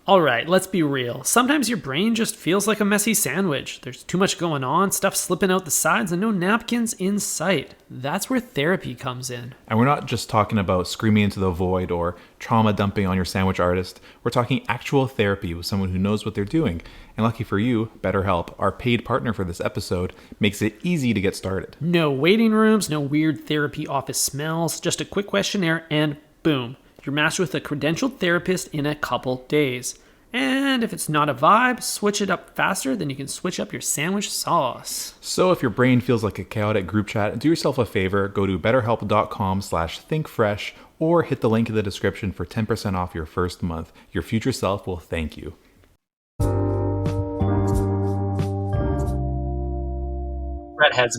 Alright, let's be real. Sometimes your brain just feels like a messy sandwich. There's too much going on, stuff slipping out the sides, and no napkins in sight. That's where therapy comes in. And we're not just talking about screaming into the void or trauma dumping on your sandwich artist. We're talking actual therapy with someone who knows what they're doing. And lucky for you, BetterHelp, our paid partner for this episode, makes it easy to get started. No waiting rooms, no weird therapy office smells, just a quick questionnaire and boom. You're matched with a credentialed therapist in a couple days. And if it's not a vibe, switch it up faster than you can switch up your sandwich sauce. So if your brain feels like a chaotic group chat, do yourself a favor, go to betterhelp.com/thinkfresh or hit the link in the description for 10% off your first month. Your future self will thank you. Breadheads.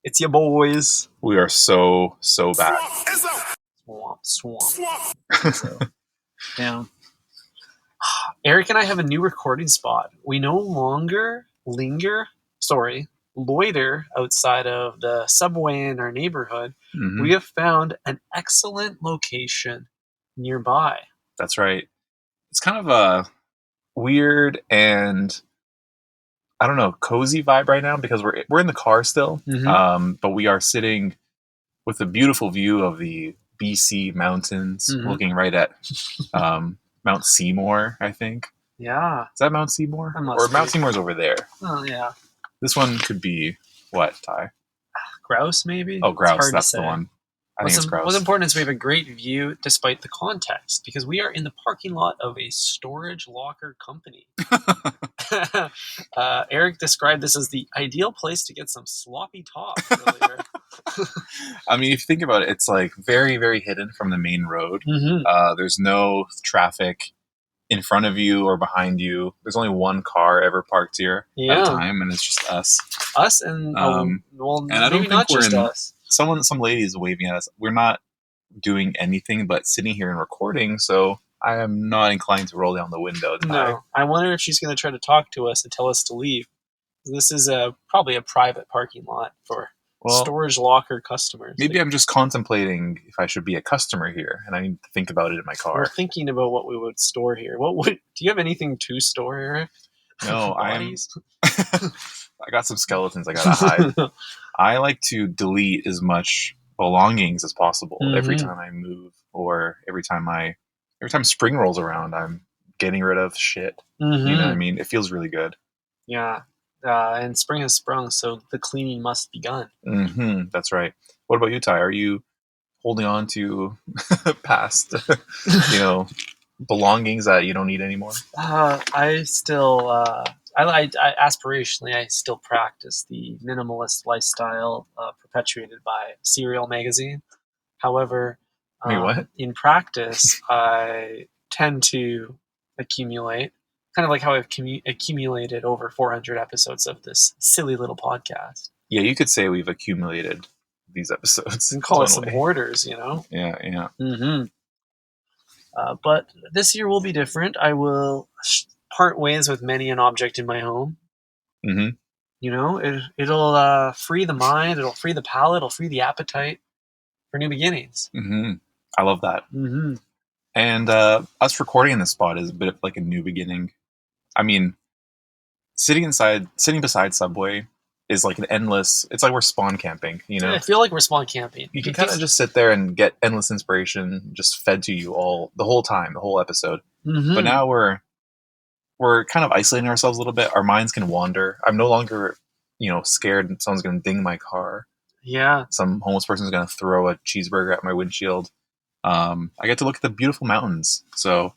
It's your boys. We are so bad. Swamp. So, down. Eric and I have a new recording spot. We no longer loiter outside of the subway in our neighborhood. Mhm. We have found an excellent location nearby. That's right. It's kind of a weird and I don't know, cozy vibe right now because we're in the car still, but we are sitting with a beautiful view of the BC mountains, looking right at Mount Seymour, I think. Yeah. Is that Mount Seymour? Or Mount Seymour's over there. Oh, yeah. This one could be what, Ty? Grouse, maybe? Oh, Grouse, that's the one. I think it's Grouse. What's important is we have a great view despite the context because we are in the parking lot of a storage locker company. Eric described this as the ideal place to get some sloppy top earlier. I mean, if you think about it, it's like very, very hidden from the main road. There's no traffic in front of you or behind you. There's only one car ever parked here at a time, and it's just us. Us and and I don't think we're in. Us. Some lady is waving at us. We're not doing anything but sitting here and recording. So I am not inclined to roll down the window. No, I wonder if she's going to try to talk to us and tell us to leave. This is probably a private parking lot for storage locker customers. Maybe I'm just contemplating if I should be a customer here, and I need to think about it in my car. We're thinking about what we would store here. Do you have anything to store, Eric? No, I got some skeletons I gotta hide. I like to delete as much belongings as possible every time I move, or every time spring rolls around, I'm getting rid of shit. You know what I mean? It feels really good. Yeah. And spring has sprung, so the cleaning must be begun. That's right. What about you, Ty? Are you holding on to past, belongings that you don't need anymore? I still, aspirationally, I still practice the minimalist lifestyle perpetuated by Serial magazine. However, Wait, what? In practice, I tend to accumulate. Kind of like how I've accumulated over 400 episodes of this silly little podcast. Yeah, you could say we've accumulated these episodes. And call us some hoarders, Yeah. But this year will be different. I will part ways with many an object in my home. It'll free the mind, it'll free the palate, it'll free the appetite for new beginnings. I love that. And us recording in this spot is a bit of like a new beginning. I mean, sitting beside Subway is like an endless. It's like we're spawn camping, I feel like we're spawn camping. You can kind of just sit there and get endless inspiration just fed to you the whole time, the whole episode. But now we're kind of isolating ourselves a little bit. Our minds can wander. I'm no longer, scared someone's going to ding my car. Yeah. Some homeless person's going to throw a cheeseburger at my windshield. I get to look at the beautiful mountains, so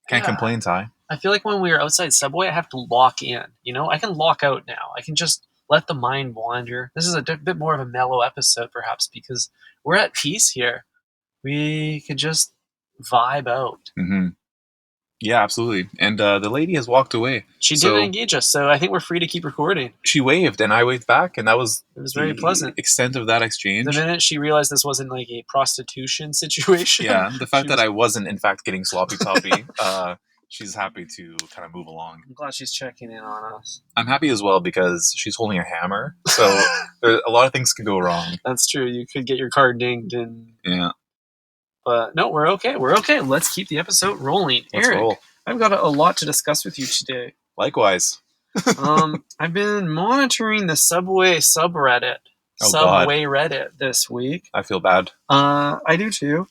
can't complain, Ty. I feel like when we are outside Subway, I have to lock in. I can lock out now. I can just let the mind wander. This is a bit more of a mellow episode, perhaps, because we're at peace here. We could just vibe out. Yeah, absolutely. And the lady has walked away. She didn't engage us, so I think we're free to keep recording. She waved, and I waved back, and it was very pleasant. Extent of that exchange. The minute she realized this wasn't like a prostitution situation. Yeah, the fact that I wasn't, in fact, getting sloppy toppy, she's happy to kind of move along. I'm glad she's checking in on us. I'm happy as well because she's holding a hammer, so a lot of things could go wrong. That's true. You could get your car dinged and... Yeah. But no, we're okay. We're okay. Let's keep the episode rolling. Let's Eric, roll. I've got a lot to discuss with you today. Likewise. I've been monitoring the Subway subreddit, Oh, God. Subway Reddit this week. I feel bad. I do too.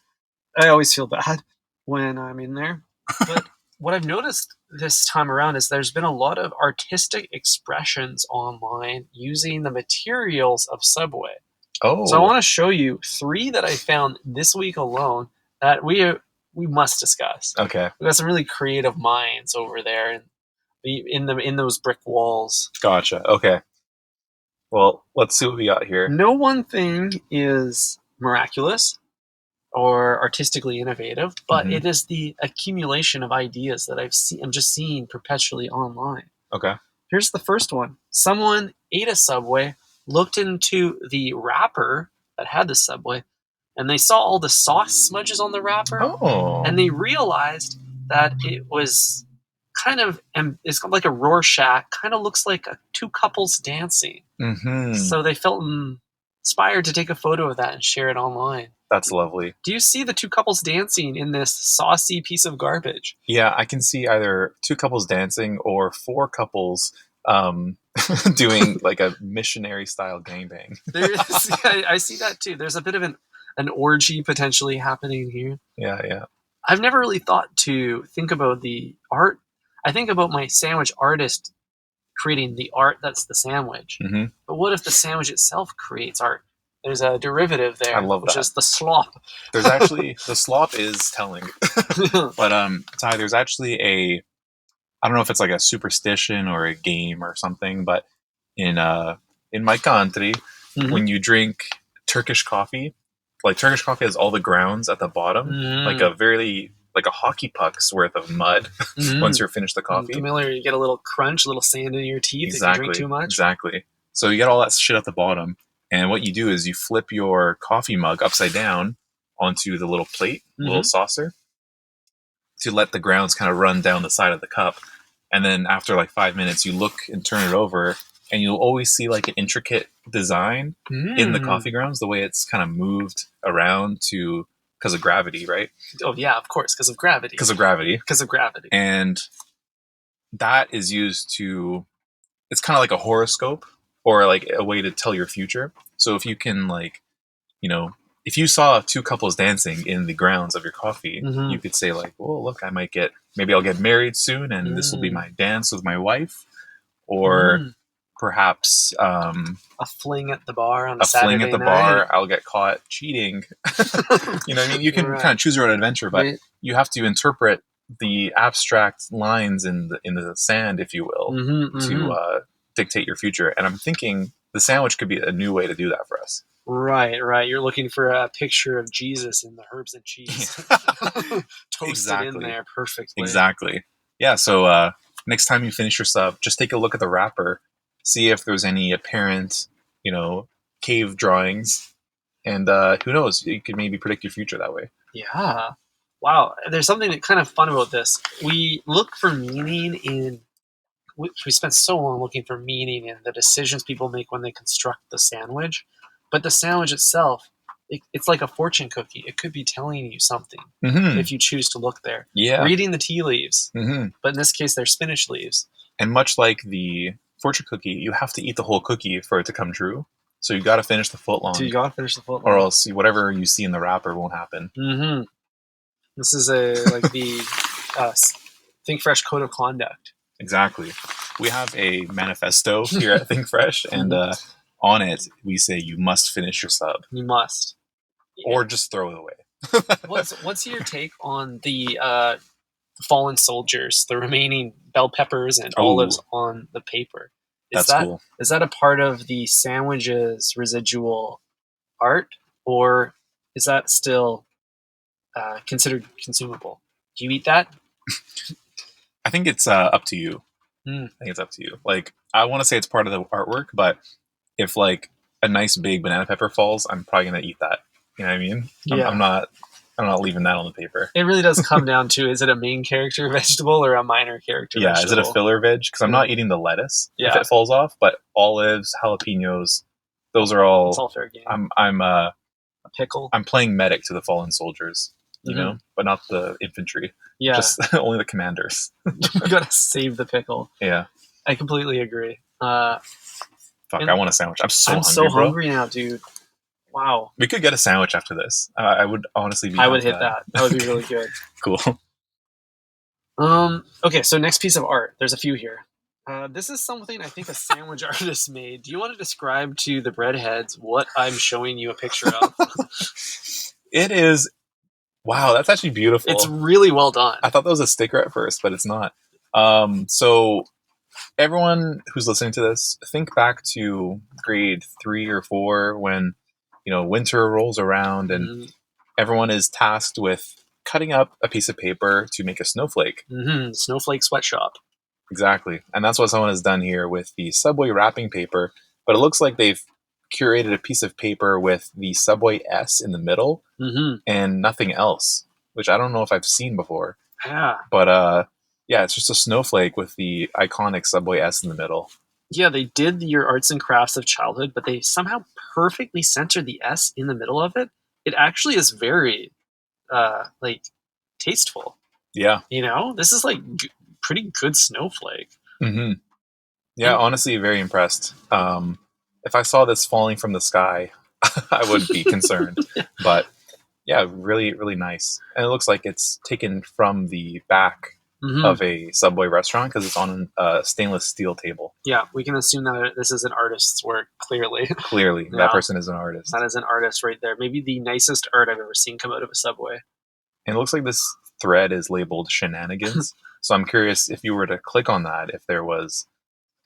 I always feel bad when I'm in there. But what I've noticed this time around is there's been a lot of artistic expressions online using the materials of Subway. Oh. So I want to show you 3 that I found this week alone that we must discuss. Okay. We've got some really creative minds over there and in those brick walls. Gotcha. Okay. Well, let's see what we got here. No one thing is miraculous or artistically innovative, but Mhm. it is the accumulation of ideas that I'm just seeing perpetually online. Okay. Here's the first one. Someone ate a Subway, looked into the wrapper that had the Subway, and they saw all the sauce smudges on the wrapper, Oh. and they realized that it was it's like a Rorschach, kind of looks like 2 couples dancing. Mm-hmm. So they felt inspired to take a photo of that and share it online. That's lovely. Do you see the 2 couples dancing in this saucy piece of garbage? Yeah, I can see either 2 couples dancing or 4 couples doing like a missionary style gangbang. I see that too. There's a bit of an orgy potentially happening here. Yeah. I've never really thought to think about the art. I think about my sandwich artist creating the art that's the sandwich. Mm-hmm. But what if the sandwich itself creates art? There's a derivative there, I love which that. is the slop. There's actually the slop is telling, but Ty, there's actually I don't know if it's like a superstition or a game or something, but in my country, Mhm. when you drink Turkish coffee, like Turkish coffee has all the grounds at the bottom, like a hockey puck's worth of mud once you're finished the coffee. Familiar, you get a little crunch, a little sand in your teeth if you drink too much. Exactly. So you get all that shit at the bottom, and what you do is you flip your coffee mug upside down onto the little plate, little saucer, to let the grounds kind of run down the side of the cup. And then after like 5 minutes, you look and turn it over, and you'll always see like an intricate design in the coffee grounds, the way it's kind of moved around because of gravity, right? Oh yeah, of course, because of gravity. Because of gravity. Because of gravity. And that is used to, it's kind of like a horoscope or like a way to tell your future. So if you can like, if you saw 2 couples dancing in the grounds of your coffee, you could say like, well, look, maybe I'll get married soon and this will be my dance with my wife. Or perhaps a fling at the bar on a Saturday fling at the night. bar, I'll get caught cheating. You know what I mean? You can kind of choose your own adventure, but you have to interpret the abstract lines in the sand, if you will, to dictate your future. And I'm thinking the sandwich could be a new way to do that for us. Right. You're looking for a picture of Jesus in the herbs and cheese. Toasted in there perfectly. Exactly. Yeah, so next time you finish your sub, just take a look at the wrapper, see if there's any apparent, cave drawings, and who knows, you could maybe predict your future that way. Yeah. Wow. There's something kind of fun about this. We look for meaning we spend so long looking for meaning in the decisions people make when they construct the sandwich. But the sandwich itself, it's like a fortune cookie. It could be telling you something if you choose to look there. Yeah. Reading the tea leaves. But in this case, they're spinach leaves. And much like the fortune cookie, you have to eat the whole cookie for it to come true. So you got to finish the footlong. Or else whatever you see in the wrapper won't happen. This is the Think Fresh code of conduct. Exactly. We have a manifesto here at Think Fresh, and on it we say you must finish your sub. You must. Or just throw it away. What's your take on the fallen soldiers, the remaining bell peppers and olives on the paper? That's cool. Is that a part of the sandwich's residual art, or is that still considered consumable? Do you eat that? I think it's up to you. I think it's up to you. Like, I want to say it's part of the artwork, but if like a nice big banana pepper falls, I'm probably gonna eat that. You know what I mean? Yeah. I'm not leaving that on the paper. It really does come down to, is it a main character vegetable or a minor character vegetable? Is it a filler veg? Because I'm not eating the lettuce if it falls off, but olives, jalapenos, those are all. It's all fair game. I'm a pickle. I'm playing medic to the fallen soldiers. you know, but not the infantry. Yeah. Just only the commanders. We gotta save the pickle. Yeah. I completely agree. Fuck, I want a sandwich. I'm I'm hungry, so bro. hungry now, dude. Wow. We could get a sandwich after this. I would honestly be. I would hit that. That would be really good. Cool. Okay, so next piece of art. There's a few here. This is something I think a sandwich artist made. Do you want to describe to the breadheads what I'm showing you a picture of? It is. Wow, that's actually beautiful. It's really well done. I thought that was a sticker at first, but it's not. So everyone who's listening to this, think back to grade 3 or 4 when, you know, winter rolls around and everyone is tasked with cutting up a piece of paper to make a snowflake. Snowflake sweatshop. Exactly. And that's what someone has done here with the Subway wrapping paper. But it looks like they've curated a piece of paper with the Subway S in the middle and nothing else, which I don't know if I've seen before. Yeah. But yeah, it's just a snowflake with the iconic Subway S in the middle. Yeah, they did your arts and crafts of childhood, but they somehow perfectly centered the S in the middle of it. It actually is very, like, tasteful. Yeah. You know, this is like pretty good snowflake. Yeah, honestly, very impressed. If I saw this falling from the sky, I would be concerned. But yeah, really, really nice. And it looks like it's taken from the back of a Subway restaurant because it's on a stainless steel table. Yeah, we can assume that this is an artist's work, clearly. Clearly, Yeah. that person is an artist. That is an artist right there. Maybe the nicest art I've ever seen come out of a Subway. And it looks like this thread is labeled shenanigans. So I'm curious if you were to click on that, if there was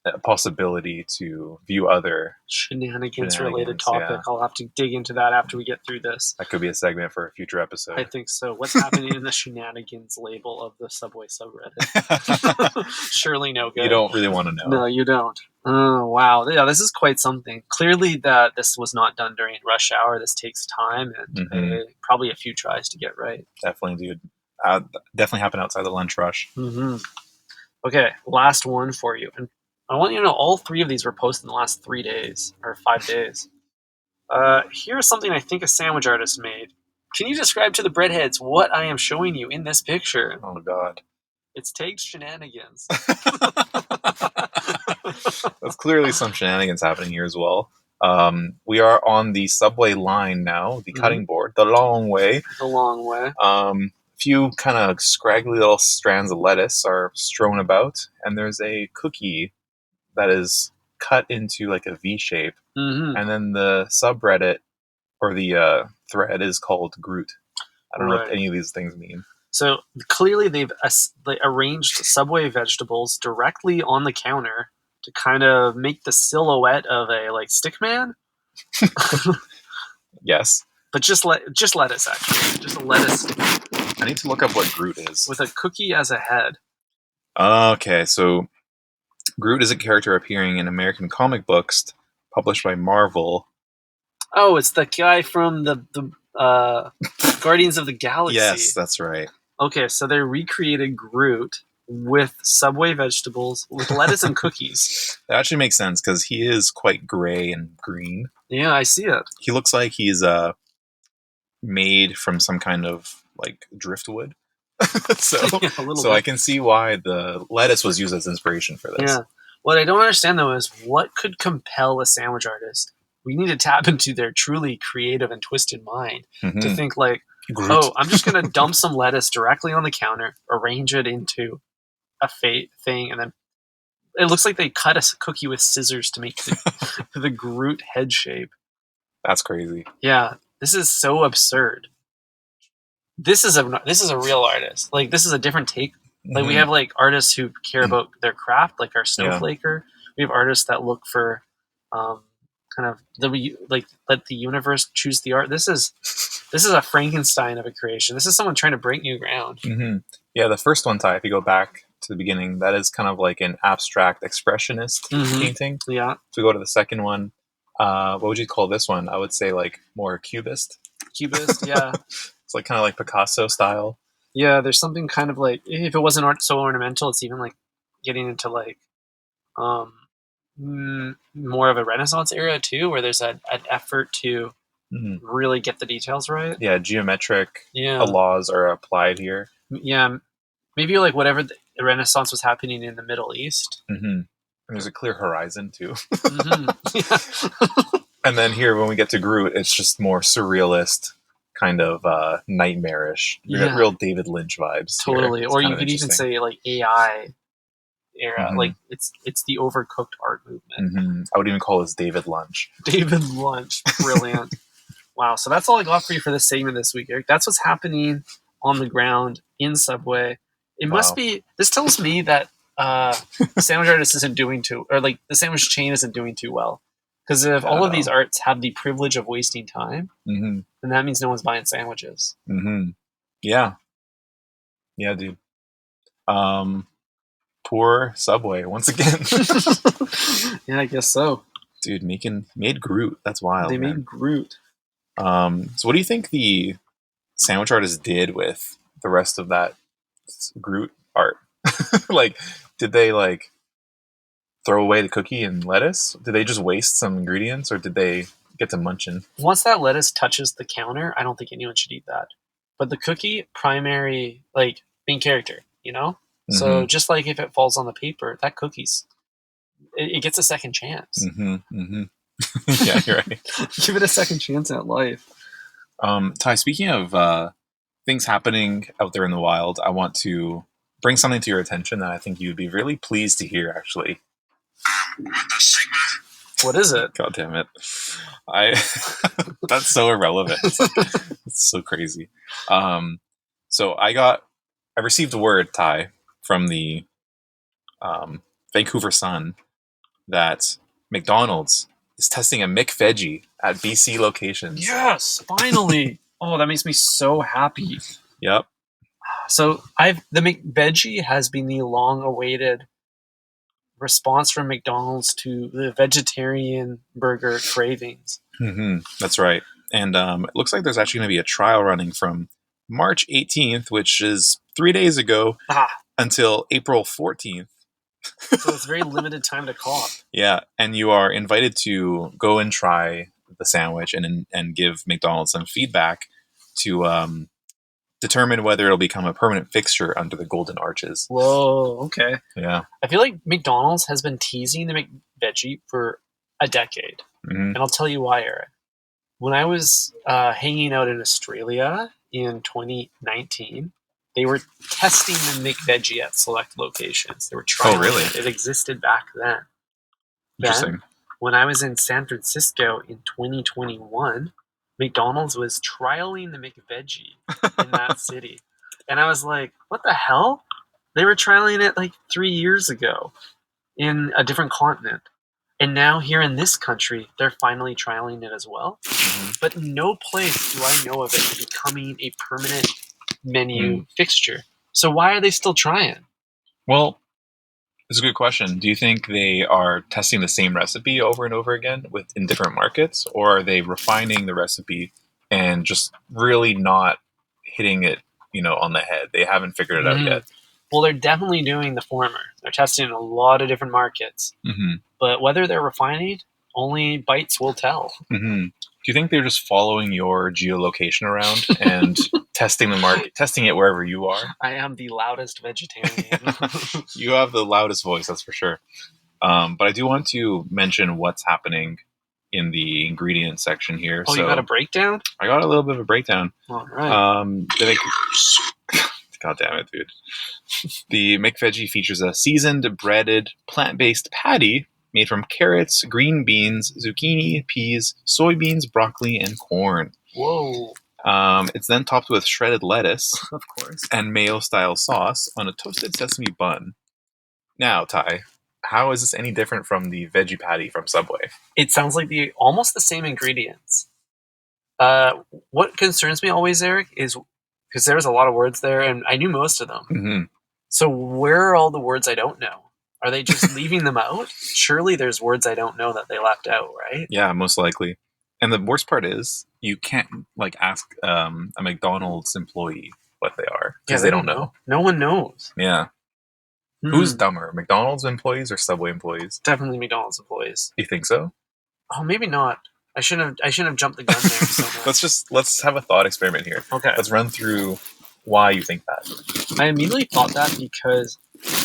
a possibility to view other Shenanigans-related topic. Yeah. I'll have to dig into that after we get through this. That could be a segment for a future episode. I think so. What's happening in the shenanigans label of the Subway subreddit? Surely no good. You don't really want to know. No, you don't. Oh, wow. Yeah, this is quite something. Clearly that this was not done during rush hour. This takes time and probably a few tries to get right. Definitely, dude. Definitely happen outside the lunch rush. Okay, last one for you. And I want you to know all 3 of these were posted in the last 3 days, or 5 days. Here's something I think a sandwich artist made. Can you describe to the breadheads what I am showing you in this picture? Oh, God. It's tagged shenanigans. There's clearly some shenanigans happening here as well. We are on the Subway line now, the cutting board, the long way. The long way. A few kind of scraggly little strands of lettuce are strewn about, and there's a cookie that is cut into like a V shape. And then the subreddit or the thread is called Groot. I don't know what any of these things mean. So clearly they've arranged Subway vegetables directly on the counter to kind of make the silhouette of a like stick man. Yes. But just lettuce, actually. Just a lettuce. I need to look up what Groot is. With a cookie as a head. Okay, so Groot is a character appearing in American comic books published by Marvel. Oh, it's the guy from the Guardians of the Galaxy. Yes, that's right. Okay, so they recreated Groot with Subway vegetables, with lettuce and cookies. That actually makes sense because he is quite gray and green. Yeah, I see it. He looks like he's made from some kind of like driftwood. So I can see why the lettuce was used as inspiration for this. Yeah. What I don't understand though is what could compel a sandwich artist? We need to tap into their truly creative and twisted mind to think like, Groot. Oh, I'm just going to dump some lettuce directly on the counter, arrange it into a thing, and then it looks like they cut a cookie with scissors to make the Groot head shape. That's crazy. Yeah, this is so absurd. This is a real artist. Like, this is a different take. Like, we have like artists who care about their craft, like our Snowflaker. We have artists that look for kind of let the universe choose the art. This is a Frankenstein of a creation. This is someone trying to break new ground. Yeah, the first one, Ty, if you go back to the beginning, that is kind of like an abstract expressionist painting. Yeah. So we go to the second one. What would you call this one? I would say like more cubist. Cubist, yeah. It's like kind of like Picasso style. Yeah, there's something kind of like, if it wasn't so ornamental, it's even like getting into like more of a Renaissance era too, where there's an effort to really get the details right. Yeah, geometric Yeah. laws are applied here. Yeah, maybe like whatever the Renaissance was happening in the Middle East. Mm-hmm. There's a clear horizon too. Yeah. And then here, when we get to Groot, it's just more surrealist, kind of nightmarish, Yeah. real David Lynch vibes. Totally. Here. It's Or kind you of could even interesting. say like AI era. Mhm. Like it's the overcooked art movement. Mm-hmm. I would even call this David Lunch. David Lunch, brilliant. Wow. So that's all I got for you for this segment this week, Eric. That's what's happening on the ground in Subway. It must be. This tells me that the sandwich artist isn't doing too, or like the sandwich chain isn't doing too well. Because if all of these arts have the privilege of wasting time, then that means no one's buying sandwiches. Yeah. Yeah, dude. Poor Subway once again. Yeah, I guess so. Dude, made Groot. That's wild. They man. made Groot. So what do you think the sandwich artist did with the rest of that Groot art? Like, did they like throw away the cookie and lettuce? Did they just waste some ingredients, or did they get to munching? Once that lettuce touches the counter, I don't think anyone should eat that. But the cookie, primary, like main character, you know. So just like if it falls on the paper, that cookie's it gets a second chance. Yeah, you're right. Give it a second chance at life. Ty, speaking of things happening out there in the wild, I want to bring something to your attention that I think you'd be really pleased to hear, actually. What the Sigma? What is it? God damn it. That's so irrelevant. It's so crazy. So I received word, Ty, from the Vancouver Sun that McDonald's is testing a McVeggie at BC locations. Yes, finally. Oh, that makes me so happy. Yep. So the McVeggie has been the long-awaited response from McDonald's to the vegetarian burger cravings. That's right. And it looks like there's actually going to be a trial running from March 18th, which is 3 days ago, until April 14th. So it's very limited time to cop. Yeah, and you are invited to go and try the sandwich and give McDonald's some feedback to determine whether it'll become a permanent fixture under the Golden Arches. Whoa, okay. Yeah. I feel like McDonald's has been teasing the McVeggie for a decade. And I'll tell you why, Eric. When I was hanging out in Australia in 2019, they were testing the McVeggie at select locations. They were trying it. It existed back then. Interesting. Then, when I was in San Francisco in 2021, McDonald's was trialing the McVeggie in that city. And I was like, what the hell? They were trialing it like 3 years ago in a different continent. And now here in this country, they're finally trialing it as well. But no place do I know of it becoming a permanent menu fixture. So why are they still trying? Well, it's a good question. Do you think they are testing the same recipe over and over again in different markets, or are they refining the recipe and just really not hitting it, on the head? They haven't figured it out yet. Well, they're definitely doing the former. They're testing in a lot of different markets. But whether they're refining, only bites will tell. Do you think they're just following your geolocation around and testing the market, testing it wherever you are? I am the loudest vegetarian. You have the loudest voice, that's for sure. But I do want to mention what's happening in the ingredient section here. Oh, so you got a breakdown? I got a little bit of a breakdown. All right. God damn it, dude. The McVeggie features a seasoned, breaded, plant-based patty made from carrots, green beans, zucchini, peas, soybeans, broccoli, and corn. Whoa. It's then topped with shredded lettuce, of course, and mayo-style sauce on a toasted sesame bun. Now, Ty, how is this any different from the veggie patty from Subway? It sounds like almost the same ingredients. What concerns me always, Eric, is because there's a lot of words there, and I knew most of them. So where are all the words I don't know? Are they just leaving them out? Surely there's words I don't know that they left out, right? Yeah, most likely. And the worst part is you can't ask a McDonald's employee what they are because they don't know. No one knows. Yeah. Who's dumber, McDonald's employees or Subway employees? Definitely McDonald's employees. You think so? Oh, maybe not. I shouldn't have jumped the gun there so much. let's have a thought experiment here. Okay. Let's run through why you think that. I immediately thought that because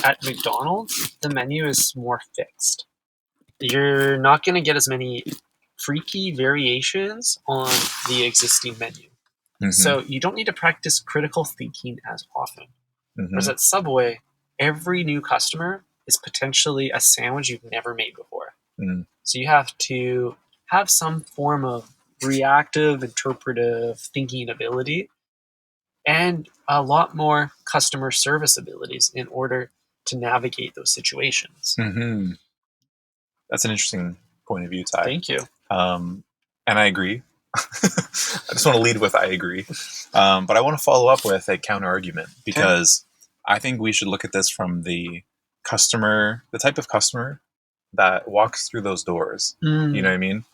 at McDonald's, the menu is more fixed. You're not going to get as many freaky variations on the existing menu. Mhm. So you don't need to practice critical thinking as often. Mhm. Whereas at Subway, every new customer is potentially a sandwich you've never made before. Mm. So you have to have some form of reactive, interpretive thinking ability and a lot more customer service abilities in order to navigate those situations. Mhm. That's an interesting point of view, Ty. Thank you. And I agree. I just want to lead with I agree. But I want to follow up with a counter argument because I think we should look at this from the type of customer that walks through those doors. Mm. You know what I mean?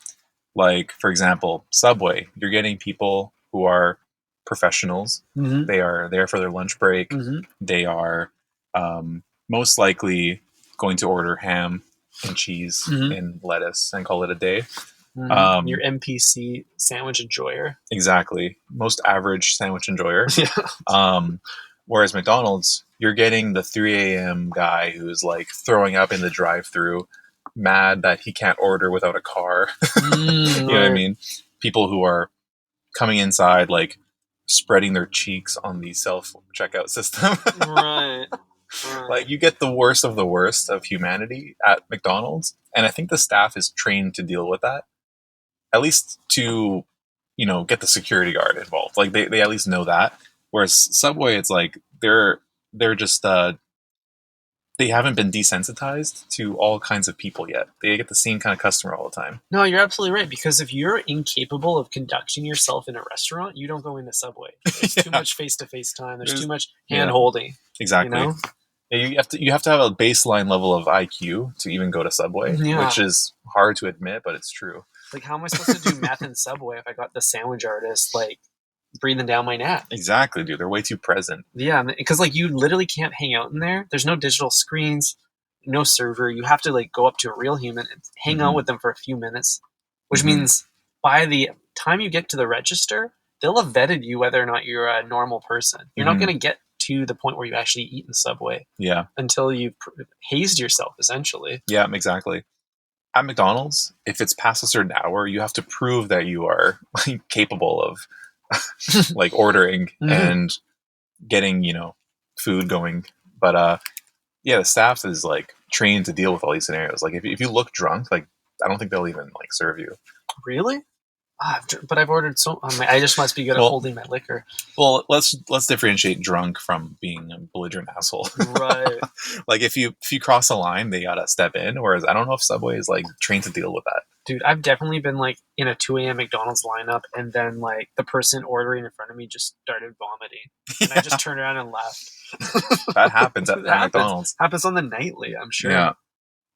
Like, for example, Subway, you're getting people who are professionals. Mhm. They are there for their lunch break. Mhm. They are most likely going to order ham and cheese Mhm. and lettuce and call it a day. Mhm. Your NPC sandwich enjoyer. Exactly. Most average sandwich enjoyer. Yeah. Whereas McDonald's, you're getting the 3 a.m. guy who's like throwing up in the drive-thru, mad that he can't order without a car. You know what I mean? People who are coming inside, like spreading their cheeks on the self-checkout system. Right. Like, you get the worst of humanity at McDonald's. And I think the staff is trained to deal with that. At least to, get the security guard involved. Like, they at least know that. Whereas Subway, it's like they're just they haven't been desensitized to all kinds of people yet. They get the same kind of customer all the time. No, you're absolutely right. Because if you're incapable of conducting yourself in a restaurant, you don't go into Subway. There's too much face-to-face time. There's too much hand-holding. Exactly. You know? Yeah, you have to have a baseline level of IQ to even go to Subway, which is hard to admit, but it's true. Like, how am I supposed to do math in Subway if I got the sandwich artist like breathing down my neck? Exactly, dude. They're way too present. Yeah, because like you literally can't hang out in there. There's no digital screens, no server. You have to like go up to a real human and hang out with them for a few minutes, which means by the time you get to the register, they'll have vetted you whether or not you're a normal person. You're not going to get to the point where you actually eat in Subway. Yeah. Until you've hazed yourself, essentially. Yeah, exactly. At McDonald's, if it's past a certain hour, you have to prove that you are like capable of like ordering and getting, food going. But the staff is like trained to deal with all these scenarios. Like if you look drunk, like I don't think they'll even like serve you. Really? But I've ordered I just must be good at holding my liquor. Well, let's differentiate drunk from being a belligerent asshole. Right. Like if you cross a line, they gotta step in. Whereas I don't know if Subway is like trained to deal with that. Dude, I've definitely been like in a 2 a.m. McDonald's lineup, and then like the person ordering in front of me just started vomiting, and I just turned around and left. That happens at McDonald's. Happens on the nightly, I'm sure. Yeah,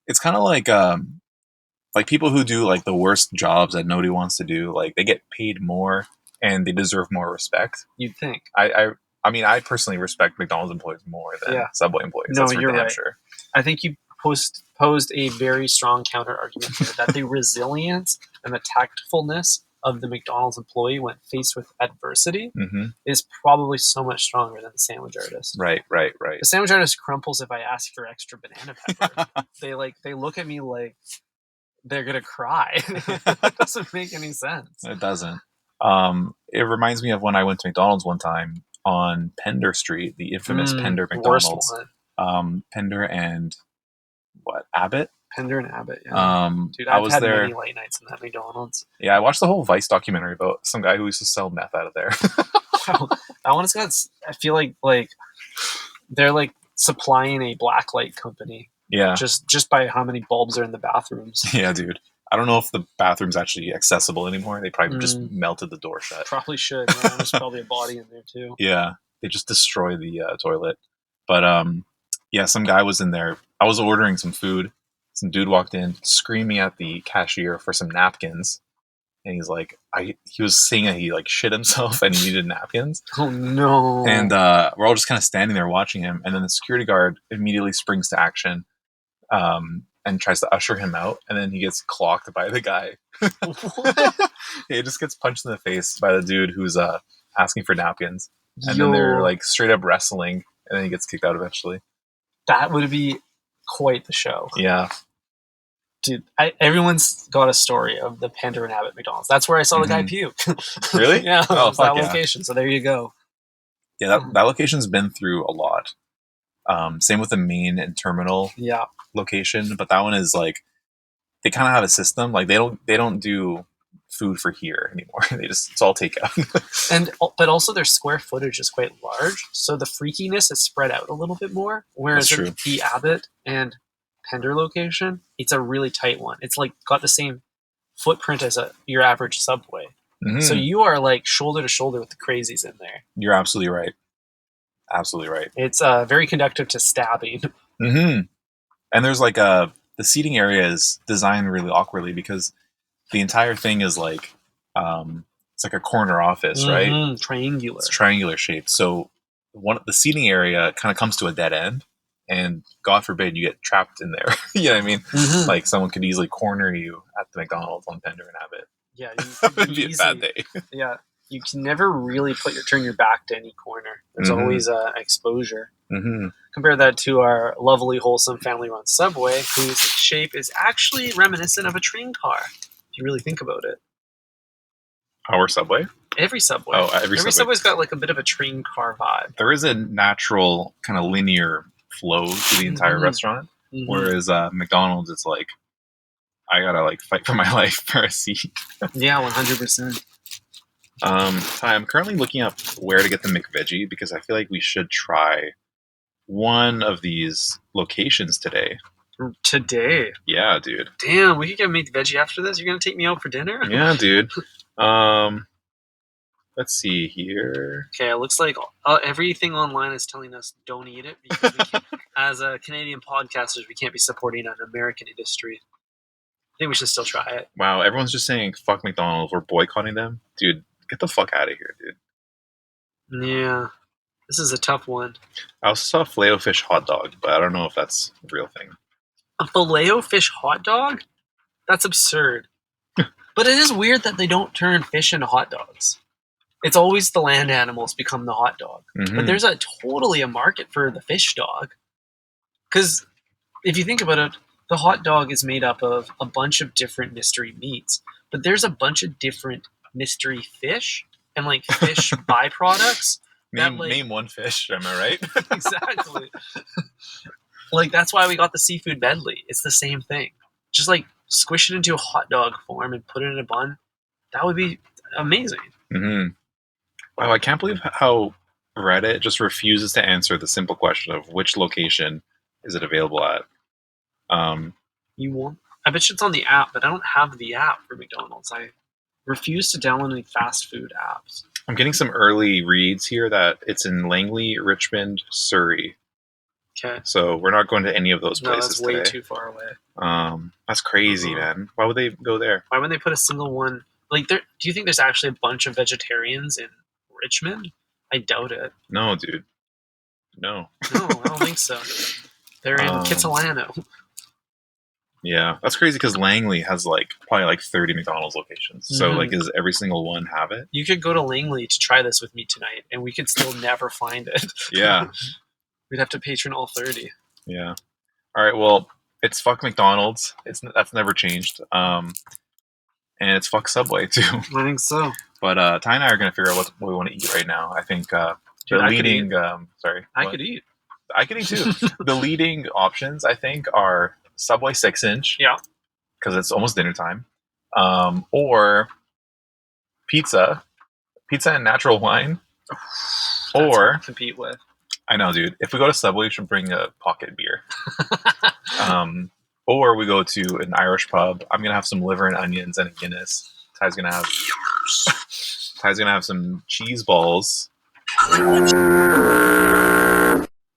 it's kind of like people who do like the worst jobs that nobody wants to do. Like they get paid more and they deserve more respect. You'd think. I mean, I personally respect McDonald's employees more than Subway employees. No, That's for you're damn right. sure. I think you posed a very strong counter argument here that the resilience and the tactfulness of the McDonald's employee when faced with adversity is probably so much stronger than the sandwich artist. Right. The sandwich artist crumples if I ask for extra banana pepper. They look at me like they're gonna cry. It doesn't make any sense. It doesn't. It reminds me of when I went to McDonald's one time on Pender Street, the infamous Pender McDonald's. Worst one. Pender and Abbott? Pender and Abbott, yeah. Dude, I've had many late nights in that McDonald's. Yeah, I watched the whole Vice documentary about some guy who used to sell meth out of there. Wow. That one's got, I feel like they're like supplying a blacklight company. Yeah. Just by how many bulbs are in the bathrooms. Yeah, dude. I don't know if the bathroom's actually accessible anymore. They probably just melted the door shut. Probably should. Yeah, there's probably a body in there too. Yeah. They just destroy the toilet. But some guy was in there. I was ordering some food. Some dude walked in screaming at the cashier for some napkins. And he's like, he was saying that he like shit himself and he needed napkins. Oh no. And we're all just kind of standing there watching him. And then the security guard immediately springs to action. and tries to usher him out, and then he gets clocked by the guy. He just gets punched in the face by the dude who's asking for napkins, and then they're like straight up wrestling, and then he gets kicked out eventually. That would be quite the show. Yeah. Dude, everyone's got a story of the Panda and Abbott McDonald's. That's where I saw the guy puke. Really? Yeah, Oh, it was that fuck yeah. location. So there you go. Yeah, that location's been through a lot. Same with the main and terminal location, but that one is like they kind of have a system. Like they don't do food for here anymore. It's all takeout. But also their square footage is quite large, so the freakiness is spread out a little bit more. Whereas at the Abbott and Pender location, it's a really tight one. It's like got the same footprint as your average Subway. Mm-hmm. So you are like shoulder to shoulder with the crazies in there. You're absolutely right. Absolutely right. It's very conductive to stabbing. Mm-hmm. And there's like the seating area is designed really awkwardly because the entire thing is like it's like a corner office, right? Triangular. It's triangular shaped. So the seating area kind of comes to a dead end, and God forbid you get trapped in there. You know what I mean? Mm-hmm. Like someone could easily corner you at the McDonald's on Pender and Abbott. Yeah, it'd be a bad day. Yeah, you can never really turn your back to any corner. There's always exposure. Mm-hmm. Compare that to our lovely, wholesome, family-run Subway, whose shape is actually reminiscent of a train car. If you really think about it. Our Subway? Every Subway. Oh, every Subway's got like a bit of a train car vibe. There is a natural kind of linear flow to the entire restaurant, whereas McDonald's, it's like I gotta like fight for my life for a seat. Yeah, 100%. I'm currently looking up where to get the McVeggie because I feel like we should try one of these locations today. Today? Yeah, dude. Damn, we could get McVeggie after this? You're gonna take me out for dinner? Yeah, dude. Let's see here. Okay, it looks like everything online is telling us don't eat it because as Canadian podcasters, we can't be supporting an American industry. I think we should still try it. Wow, everyone's just saying fuck McDonald's. We're boycotting them. Dude, get the fuck out of here, dude. Yeah. This is a tough one. I also saw Filet-O-Fish hot dog, but I don't know if that's a real thing. A Filet-O-Fish hot dog? That's absurd. But it is weird that they don't turn fish into hot dogs. It's always the land animals become the hot dog. Mm-hmm. But there's totally a market for the fish dog. Because if you think about it, the hot dog is made up of a bunch of different mystery meats. But there's a bunch of different mystery fish and like fish byproducts. Name one fish, am I right? Exactly. Like that's why we got the seafood medley. It's the same thing. Just like squish it into a hot dog form and put it in a bun. That would be amazing. Mm-hmm. Wow, I can't believe how Reddit just refuses to answer the simple question of which location is it available at. You won't. I bet you it's on the app, but I don't have the app for McDonald's. I refuse to download any fast food apps. I'm getting some early reads here that it's in Langley, Richmond, Surrey. Okay. So we're not going to any of those places that's way today. too far away. That's crazy, man. Why would they go there? Why wouldn't they put a single one? Like, do you think there's actually a bunch of vegetarians in Richmond? I doubt it. No, dude. No. No, I don't think so. They're in Kitsilano. Yeah, that's crazy because Langley has probably 30 McDonald's locations. So does every single one have it? You could go to Langley to try this with me tonight, and we could still never find it. Yeah. We'd have to patron all 30. Yeah. All right. Well, it's fuck McDonald's. That's never changed. And it's fuck Subway too. I think so. But Ty and I are gonna figure out what we want to eat right now. I think the leading. Sorry. I could eat. I could eat too. The leading options I think are Subway 6-inch. Yeah. Because it's almost dinner time. Or pizza and natural wine. That's or hard to compete with. I know, dude. If we go to Subway, we should bring a pocket beer. Or we go to an Irish pub. I'm gonna have some liver and onions and a Guinness. Ty's gonna have some cheese balls.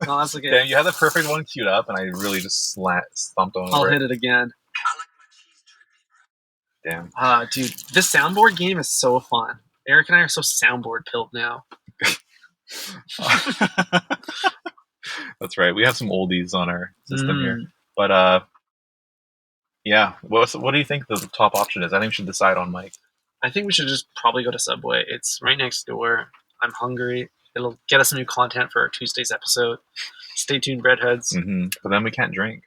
No, that's okay. Damn, you had the perfect one queued up, and I really just stomped on it. I'll hit it again. Damn. Dude, this soundboard game is so fun. Eric and I are so soundboard pilled now. That's right. We have some oldies on our system here. But Yeah. What do you think the top option is? I think we should decide on Mike. I think we should just probably go to Subway. It's right next door. I'm hungry. It'll get us some new content for our Tuesday's episode. Stay tuned, breadheads. Mm-hmm. But then we can't drink.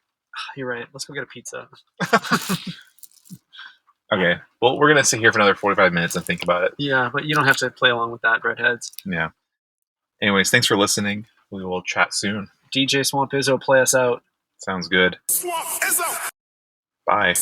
You're right. Let's go get a pizza. Okay. Well, we're gonna sit here for another 45 minutes and think about it. Yeah, but you don't have to play along with that, breadheads. Yeah. Anyways, thanks for listening. We will chat soon. DJ Swamp Izzo, play us out. Sounds good. Bye.